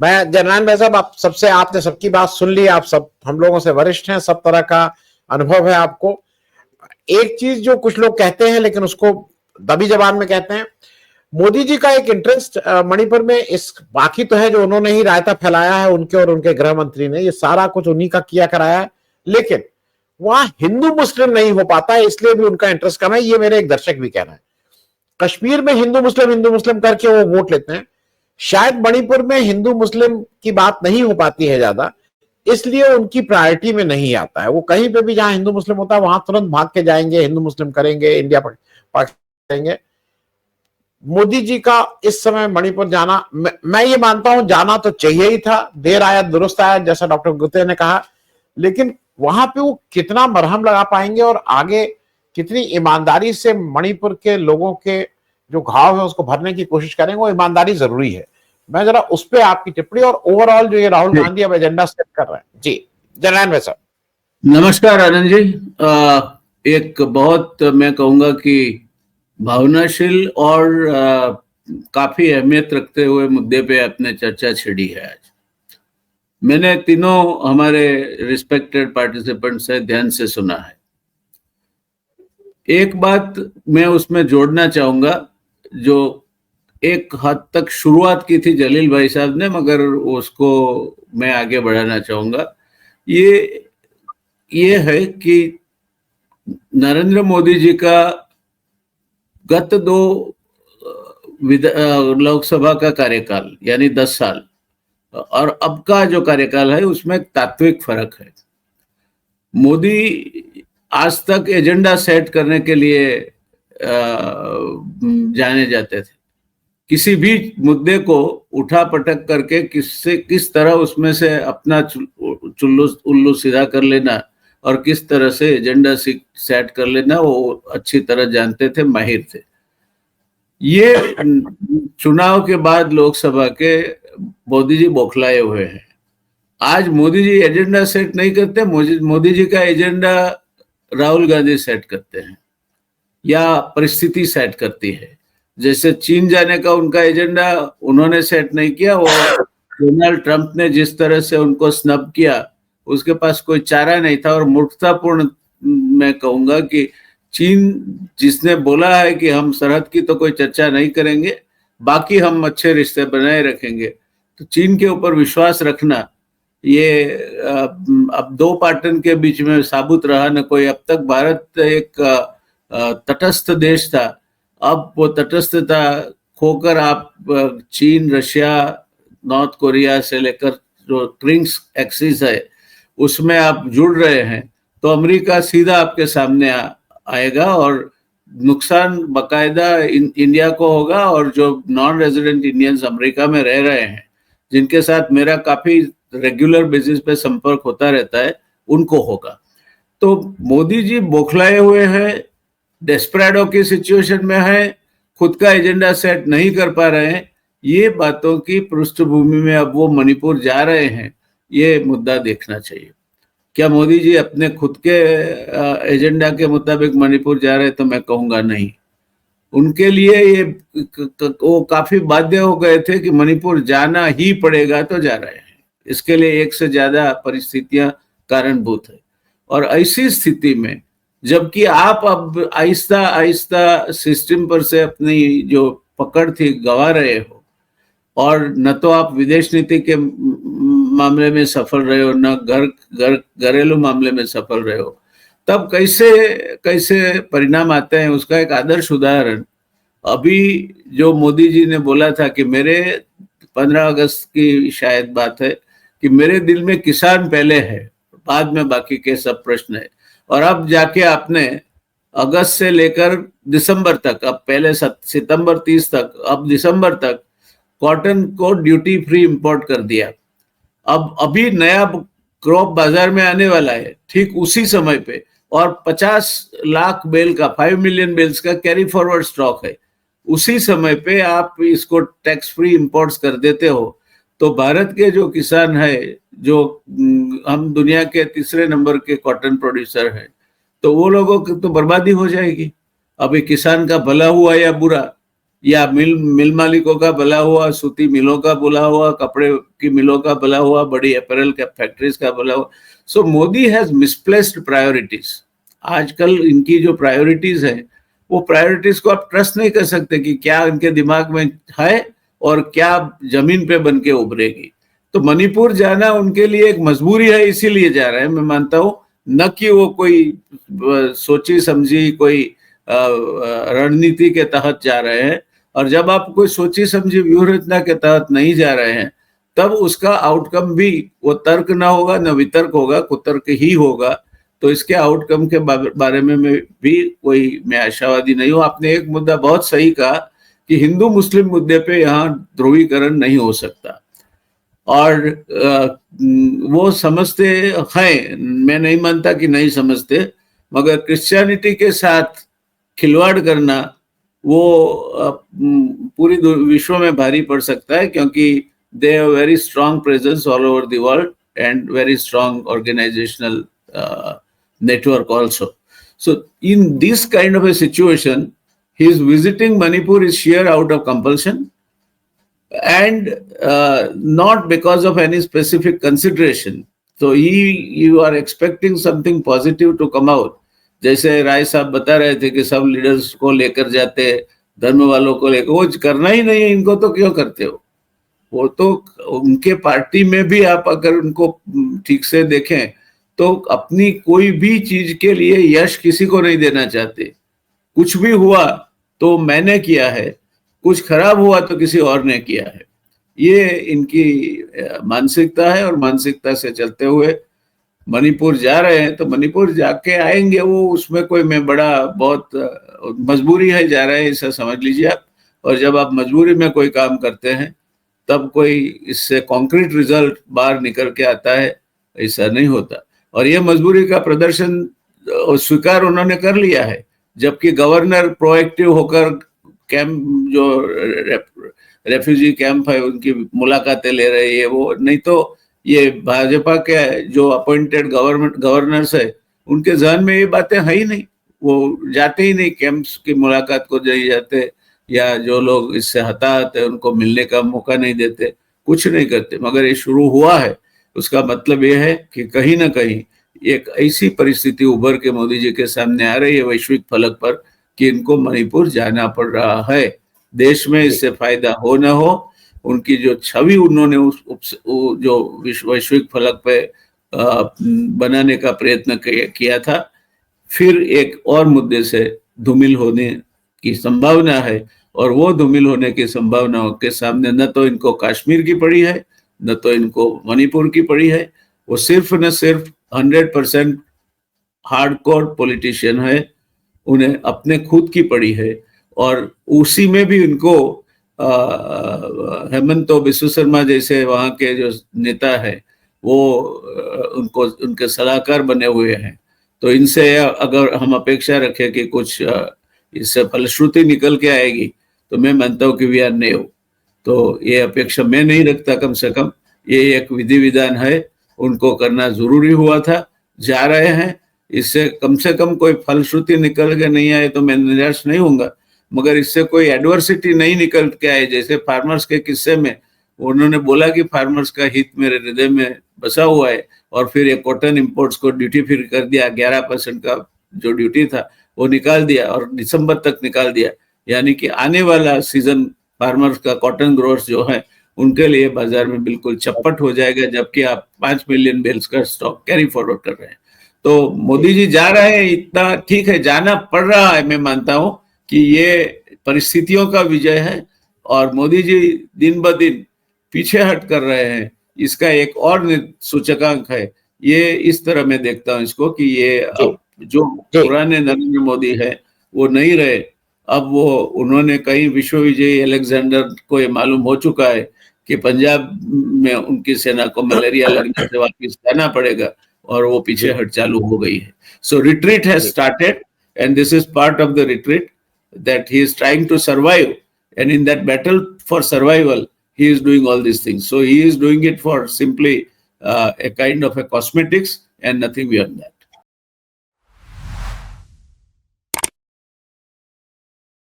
मैं जनरल भाई साहब, आप सबसे, आपने सबकी बात सुन ली, आप सब हम लोगों से वरिष्ठ हैं, सब तरह का अनुभव है आपको। एक चीज जो कुछ लोग कहते हैं लेकिन उसको दबी जबान में कहते हैं, मोदी जी का एक इंटरेस्ट मणिपुर में इस बाकी तो है जो उन्होंने ही रायता फैलाया है, उनके और उनके गृह मंत्री ने, ये सारा कुछ उन्हीं का किया कराया है, लेकिन वहां हिंदू मुस्लिम नहीं हो पाता है, इसलिए भी उनका इंटरेस्ट कम है। ये मेरे एक दर्शक भी कह रहे हैं। कश्मीर में हिंदू मुस्लिम करके वो वोट लेते हैं, शायद मणिपुर में हिंदू मुस्लिम की बात नहीं हो पाती है ज्यादा, इसलिए उनकी प्रायोरिटी में नहीं आता है। वो कहीं पे भी जहां हिंदू मुस्लिम होता है वहां तुरंत भाग के जाएंगे, हिंदू मुस्लिम करेंगे, इंडिया पाकिस्तान करेंगे। मोदी जी का इस समय मणिपुर जाना, मैं ये मानता हूं जाना तो चाहिए ही था, देर आया दुरुस्त आया, जैसा डॉक्टर गुप्ते ने कहा, लेकिन वहां पे वो कितना मरहम लगा पाएंगे और आगे कितनी ईमानदारी से मणिपुर के लोगों के जो घाव है उसको भरने की कोशिश करेंगे, वो ईमानदारी जरूरी है। मैं जरा उस पर आपकी टिप्पणी, और ओवरऑल जो ये राहुल गांधी अब एजेंडा सेट कर रहे हैं। जी जनरल भाई साहब। नमस्कार आनंद जी। एक बहुत मैं कहूंगा कि भावनाशील और काफी अहमियत रखते हुए मुद्दे पे आपने चर्चा छिड़ी है आज। मैंने तीनों हमारे रिस्पेक्टेड पार्टिसिपेंट से ध्यान से सुना है। एक बात मैं उसमें जोड़ना चाहूंगा जो एक हद तक शुरुआत की थी जलील भाई साहब ने, मगर उसको मैं आगे बढ़ाना चाहूंगा। ये है कि नरेंद्र मोदी जी का गत 2 लोकसभा का कार्यकाल यानी 10 साल और अब का जो कार्यकाल है उसमें एक तात्विक फर्क है। मोदी आज तक एजेंडा सेट करने के लिए जाने जाते थे। किसी भी मुद्दे को उठा पटक करके किस तरह उसमें से अपना उल्लू सीधा कर लेना और किस तरह से एजेंडा सेट कर लेना वो अच्छी तरह जानते थे, माहिर थे। ये चुनाव के बाद लोकसभा के मोदी जी बौखलाए हुए हैं। आज मोदी जी एजेंडा सेट नहीं करते, मोदी जी का एजेंडा राहुल गांधी सेट करते हैं या परिस्थिति सेट करती है। जैसे चीन जाने का उनका एजेंडा उन्होंने सेट नहीं किया, वो डोनाल्ड ट्रंप ने जिस तरह से उनको स्नब किया उसके पास कोई चारा नहीं था। और मूर्खतापूर्ण मैं कहूंगा कि चीन जिसने बोला है कि हम सरहद की तो कोई चर्चा नहीं करेंगे, बाकी हम अच्छे रिश्ते बनाए रखेंगे, तो चीन के ऊपर विश्वास रखना ये अब 2 पार्टनर के बीच में साबुत रहा न कोई। अब तक भारत एक तटस्थ देश था, अब वो तटस्थता खोकर आप चीन, रशिया, नॉर्थ कोरिया से लेकर जो ट्रिंक्स एक्सिस है उसमें आप जुड़ रहे हैं, तो अमेरिका सीधा आपके सामने आएगा और नुकसान बकायदा इंडिया को होगा। और जो नॉन रेजिडेंट इंडियंस अमेरिका में रह रहे हैं, जिनके साथ मेरा काफी रेगुलर बेसिस पे संपर्क होता रहता है, उनको होगा। तो मोदी जी बौखलाए हुए हैं, डेस्परेडो की सिचुएशन में है, खुद का एजेंडा सेट नहीं कर पा रहे हैं। ये बातों की पृष्ठभूमि में अब वो मणिपुर जा रहे हैं, ये मुद्दा देखना चाहिए। क्या मोदी जी अपने खुद के एजेंडा के मुताबिक मणिपुर जा रहे हैं? तो मैं कहूंगा नहीं। उनके लिए ये वो काफी बाध्य हो गए थे कि मणिपुर जाना ही पड़ेगा, तो जा रहे हैं। इसके लिए एक से ज्यादा परिस्थितियां कारणभूत है। और ऐसी स्थिति में जबकि आप अब आहिस्ता आहिस्ता सिस्टम पर से अपनी जो पकड़ थी गंवा रहे हो, और न तो आप विदेश नीति के मामले में सफल रहे हो, न घरेलू मामले में सफल रहे हो, तब कैसे कैसे परिणाम आते हैं उसका एक आदर्श उदाहरण अभी जो मोदी जी ने बोला था कि मेरे 15 अगस्त की शायद बात है कि मेरे दिल में किसान पहले है, बाद में बाकी के सब प्रश्न है। और अब जाके आपने अगस्त से लेकर दिसंबर तक, अब पहले सितंबर 30 तक, अब दिसंबर तक कॉटन को ड्यूटी फ्री इंपोर्ट कर दिया। अब अभी नया क्रॉप बाजार में आने वाला है ठीक उसी समय पे, और 50 लाख बेल का 5 मिलियन बेल्स का कैरी फॉरवर्ड स्टॉक है। उसी समय पे आप इसको टैक्स फ्री इंपोर्ट्स कर देते हो, तो भारत के जो किसान है, जो हम दुनिया के 3रे नंबर के कॉटन प्रोड्यूसर हैं, तो वो लोगों की तो बर्बादी हो जाएगी। अभी किसान का भला हुआ या बुरा, या मिल मालिकों का भला हुआ, सूती मिलों का भला हुआ, कपड़े की मिलों का भला हुआ, बड़ी अपैरल के फैक्ट्रीज का भला हुआ। सो मोदी हैज मिसप्लेस्ड प्रायोरिटीज। आजकल इनकी जो प्रायोरिटीज है, वो प्रायोरिटीज को आप ट्रस्ट नहीं कर सकते कि क्या इनके दिमाग में है और क्या जमीन पे बन के उभरेगी। तो मणिपुर जाना उनके लिए एक मजबूरी है, इसीलिए जा रहे हैं, मैं मानता हूं, न कि वो कोई सोची समझी कोई रणनीति के तहत जा रहे हैं। और जब आप कोई सोची समझी व्यूह रचना के तहत नहीं जा रहे हैं, तब उसका आउटकम भी वो तर्क ना होगा, न वितर्क होगा, कुतर्क ही होगा। तो इसके आउटकम के बारे में भी मैं आशावादी नहीं हूं। आपने एक मुद्दा बहुत सही कहा कि हिंदू मुस्लिम मुद्दे पे यहाँ ध्रुवीकरण नहीं हो सकता, और वो समझते हैं, मैं नहीं मानता कि नहीं समझते, मगर क्रिश्चियनिटी के साथ खिलवाड़ करना वो पूरी विश्व में भारी पड़ सकता है, क्योंकि they have very strong presence all over the world and very strong organisational network also. So in this kind of a situation, his visiting Manipur is sheer out of compulsion and not because of any specific consideration. So you are expecting something positive to come out. जैसे राय साहब बता रहे थे कि सब leaders को लेकर जाते, धर्म वालों को लेकर, वो करना ही नहीं है इनको, तो क्यों करते हो? वो तो उनके पार्टी में भी आप अगर उनको ठीक से देखें तो अपनी कोई भी चीज के लिए यश किसी को नहीं देना चाहते। कुछ भी हुआ तो मैंने किया है, कुछ खराब हुआ तो किसी और ने किया है। ये इनकी मानसिकता है, और मानसिकता से चलते हुए मणिपुर जा रहे हैं। तो मणिपुर जाके आएंगे वो, उसमें कोई मैं बड़ा बहुत मजबूरी है जा रहे हैं, ऐसा समझ लीजिए आप। और जब आप मजबूरी में कोई काम करते हैं तब कोई इससे कॉन्क्रीट रिजल्ट बाहर निकल के आता है, ऐसा नहीं होता। और ये मजबूरी का प्रदर्शन स्वीकार उन्होंने कर लिया है, जबकि गवर्नर प्रोएक्टिव होकर कैंप, जो रेफ्यूजी कैंप है, उनकी मुलाकातें ले रही है। वो नहीं तो ये भाजपा के जो अपॉइंटेड गवर्नर्स है, उनके जहन में ये बातें है ही नहीं, वो जाते ही नहीं, कैंप्स की मुलाकात को नहीं जाते, या जो लोग इससे हताहत है उनको मिलने का मौका नहीं देते, कुछ नहीं करते। मगर ये शुरू हुआ है, उसका मतलब ये है कि कहीं ना कहीं एक ऐसी परिस्थिति उभर के मोदी जी के सामने आ रही है वैश्विक फलक पर कि इनको मणिपुर जाना पड़ रहा है। देश में इससे फायदा हो न हो, उनकी जो छवि उन्होंने जो वैश्विक फलक पे बनाने का प्रयत्न किया था, फिर एक और मुद्दे से धूमिल होने की संभावना है। और वो धूमिल होने की संभावनाओं के सामने न तो इनको कश्मीर की पड़ी है, न तो इनको मणिपुर की पड़ी है। वो सिर्फ न सिर्फ 100% हार्डकोर पॉलिटिशियन है, उन्हें अपने खुद की पड़ी है। और उसी में भी इनको हेमंत बिस्व शर्मा जैसे वहाँ के जो नेता है वो उनको उनके सलाहकार बने हुए हैं। तो इनसे अगर हम अपेक्षा रखें कि कुछ इससे फलश्रुति निकल के आएगी, तो मैं मानता हूँ कि वी आर नेव। तो ये अपेक्षा मैं नहीं रखता। कम से कम ये एक विधि विधान है, उनको करना जरूरी हुआ था, जा रहे हैं। इससे कम से कम कोई फलश्रुति निकल के नहीं आए तो मैं निराश नहीं होऊंगा, मगर इससे कोई एडवर्सिटी नहीं निकल के आए। जैसे फार्मर्स के किस्से में उन्होंने बोला कि फार्मर्स का हित मेरे हृदय में बसा हुआ है, और फिर ये कॉटन इंपोर्ट्स को ड्यूटी फ्री कर दिया, 11% का जो ड्यूटी था वो निकाल दिया, और दिसंबर तक निकाल दिया। यानी कि आने वाला सीजन फार्मर्स का, कॉटन ग्रोअर्स जो है, उनके लिए बाजार में बिल्कुल चप्पट हो जाएगा, जबकि आप 5 मिलियन बेल्स का स्टॉक कैरी फॉरवर्ड कर रहे हैं। तो मोदी जी जा रहे हैं, इतना ठीक है, जाना पड़ रहा है। मैं मानता हूं कि ये परिस्थितियों का विजय है, और मोदी जी दिन ब दिन पीछे हट कर रहे हैं, इसका एक और सूचकांक है। ये इस तरह मैं देखता हूं इसको कि ये अब जो पुराने नरेंद्र मोदी है वो नहीं रहे। अब वो उन्होंने कहीं विश्व विजयी अलेक्जेंडर को ये मालूम हो चुका है कि पंजाब में उनकी सेना को मलेरिया लगने से वापस जाना पड़ेगा, और वो पीछे हट चालू हो गई है। So retreat has started, and this is part of the retreat that he is trying to survive, and in that battle for survival he is doing all these things. So he is doing it for simply a kind of a cosmetics and nothing beyond that.